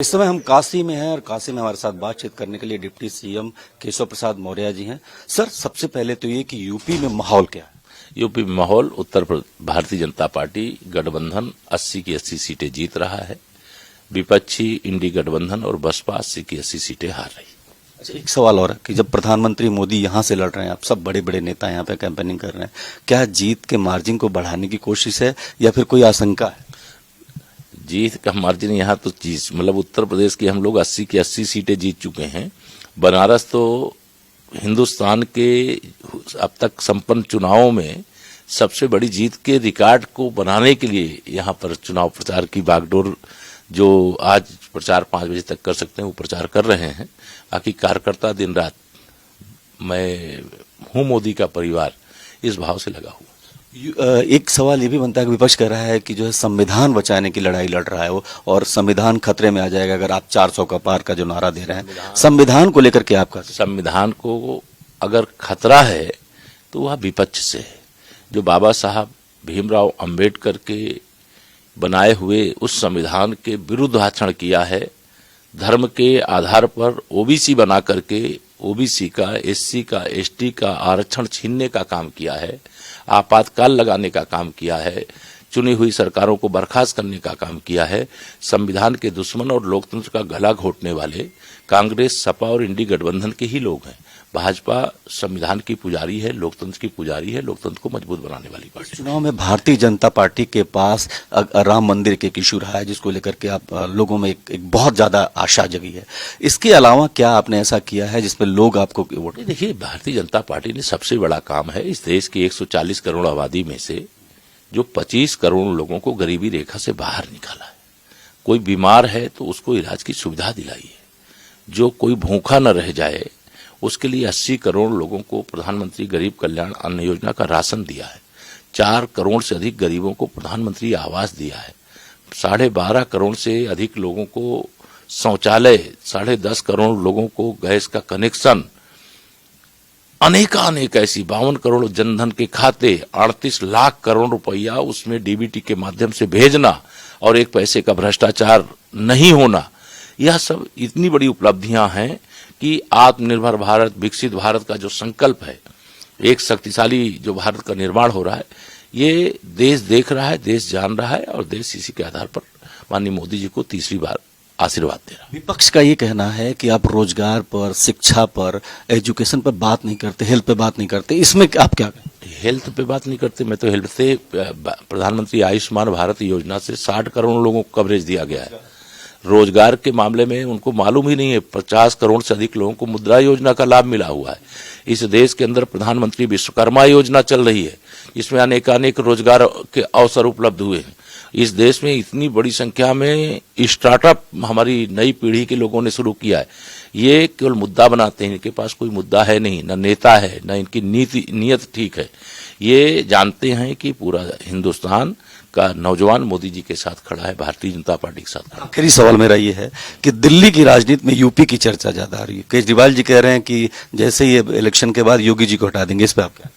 इस समय हम काशी में हैं और काशी में हमारे साथ बातचीत करने के लिए डिप्टी सीएम केशव प्रसाद मौर्य जी हैं। सर, सबसे पहले तो ये कि यूपी में माहौल क्या है? यूपी में माहौल भारतीय जनता पार्टी गठबंधन 80 की 80 सीटें जीत रहा है। विपक्षी इंडी गठबंधन और बसपा 80 की 80 सीटें हार रही। अच्छा, एक सवाल और है कि जब प्रधानमंत्री मोदी यहाँ से लड़ रहे हैं, आप सब बड़े बड़े नेता यहाँ पे कैंपेनिंग कर रहे हैं, क्या जीत के मार्जिन को बढ़ाने की कोशिश है या फिर कोई आशंका है? जीत का मार्जिन यहाँ तो मतलब उत्तर प्रदेश की हम लोग 80 की 80 सीटें जीत चुके हैं। बनारस तो हिंदुस्तान के अब तक संपन्न चुनावों में सबसे बड़ी जीत के रिकॉर्ड को बनाने के लिए यहाँ पर चुनाव प्रचार की बागडोर जो आज प्रचार 5 बजे तक कर सकते हैं वो प्रचार कर रहे हैं। बाकी कार्यकर्ता दिन रात, मैं हूँ मोदी का परिवार, इस भाव से लगा हुआ। एक सवाल ये भी बनता है कि विपक्ष कह रहा है कि जो है संविधान बचाने की लड़ाई लड़ रहा है वो, और संविधान खतरे में आ जाएगा अगर आप 400 का पार का जो नारा दे रहे हैं। संविधान को लेकर के आपका? संविधान को अगर खतरा है तो वह विपक्ष से है। जो बाबा साहब भीमराव अंबेडकर के बनाए हुए उस संविधान के विरुद्ध आचरण किया है, धर्म के आधार पर ओबीसी बना करके ओबीसी का, एससी का, एसटी का आरक्षण छीनने का काम किया है, आपातकाल लगाने का काम किया है, चुनी हुई सरकारों को बर्खास्त करने का काम किया है। संविधान के दुश्मन और लोकतंत्र का गला घोटने वाले कांग्रेस, सपा और इंडी गठबंधन के ही लोग हैं। भाजपा संविधान की पुजारी है, लोकतंत्र की पुजारी है, लोकतंत्र को मजबूत बनाने वाली पार्टी। चुनाव में भारतीय जनता पार्टी के पास राम मंदिर के एक इशू रहा है जिसको लेकर के आप लोगों में एक बहुत ज्यादा आशा जगी है। इसके अलावा क्या आपने ऐसा किया है जिसमें लोग आपको वोट? देखिए, भारतीय जनता पार्टी ने सबसे बड़ा काम है इस देश की 140 करोड़ आबादी में से जो 25 करोड़ लोगों को गरीबी रेखा से बाहर निकाला है। कोई बीमार है तो उसको इलाज की सुविधा दिलाई है। जो कोई भूखा न रह जाए उसके लिए 80 करोड़ लोगों को प्रधानमंत्री गरीब कल्याण अन्न योजना का राशन दिया है। 4 करोड़ से अधिक गरीबों को प्रधानमंत्री आवास दिया है। 12.5 करोड़ से अधिक लोगों को शौचालय, 10.5 करोड़ लोगों को गैस का कनेक्शन, अनेक ऐसी 52 करोड़ जनधन के खाते, 38 लाख करोड़ रुपया उसमें डीबीटी के माध्यम से भेजना और एक पैसे का भ्रष्टाचार नहीं होना, यह सब इतनी बड़ी उपलब्धियां हैं कि आत्मनिर्भर भारत, विकसित भारत का जो संकल्प है, एक शक्तिशाली जो भारत का निर्माण हो रहा है, ये देश देख रहा है, देश जान रहा है और देश इसी के आधार पर माननीय मोदी जी को तीसरी बार आशीर्वाद दे रहा है। विपक्ष का ये कहना है कि आप रोजगार पर, शिक्षा पर, एजुकेशन पर बात नहीं करते, हेल्थ पे बात नहीं करते, इसमें आप क्या कहें? हेल्थ पे बात नहीं करते, मैं तो हेल्थ से प्रधानमंत्री आयुष्मान भारत योजना से 60 करोड़ लोगों को कवरेज दिया गया है। रोजगार के मामले में उनको मालूम ही नहीं है, 50 करोड़ से अधिक लोगों को मुद्रा योजना का लाभ मिला हुआ है। इस देश के अंदर प्रधानमंत्री विश्वकर्मा योजना चल रही है, इसमें अनेक रोजगार के अवसर उपलब्ध हुए हैं। इस देश में इतनी बड़ी संख्या में स्टार्टअप हमारी नई पीढ़ी के लोगों ने शुरू किया है। ये केवल मुद्दा बनाते हैं, इनके पास कोई मुद्दा है नहीं, न नेता है, न इनकी नीयत ठीक है। ये जानते हैं कि पूरा हिंदुस्तान का नौजवान मोदी जी के साथ खड़ा है, भारतीय जनता पार्टी के साथ। आखिरी सवाल मेरा ये है कि दिल्ली की राजनीति में यूपी की चर्चा ज्यादा आ रही है। केजरीवाल जी कह रहे हैं कि जैसे ही इलेक्शन के बाद योगी जी को हटा देंगे, इस पे आप क्या?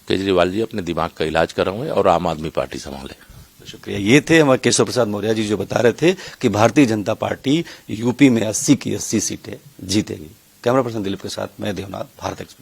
केजरीवाल जी अपने दिमाग का इलाज कराएंगे और आम आदमी पार्टी संभाले। शुक्रिया। ये थे हमारे केशव प्रसाद मौर्य जी जो बता रहे थे कि भारतीय जनता पार्टी यूपी में 80 की 80 सीटें जीतेगी। कैमरा पर्सन दिलीप के साथ मैं देवनाथ, भारत एक्सप्रेस।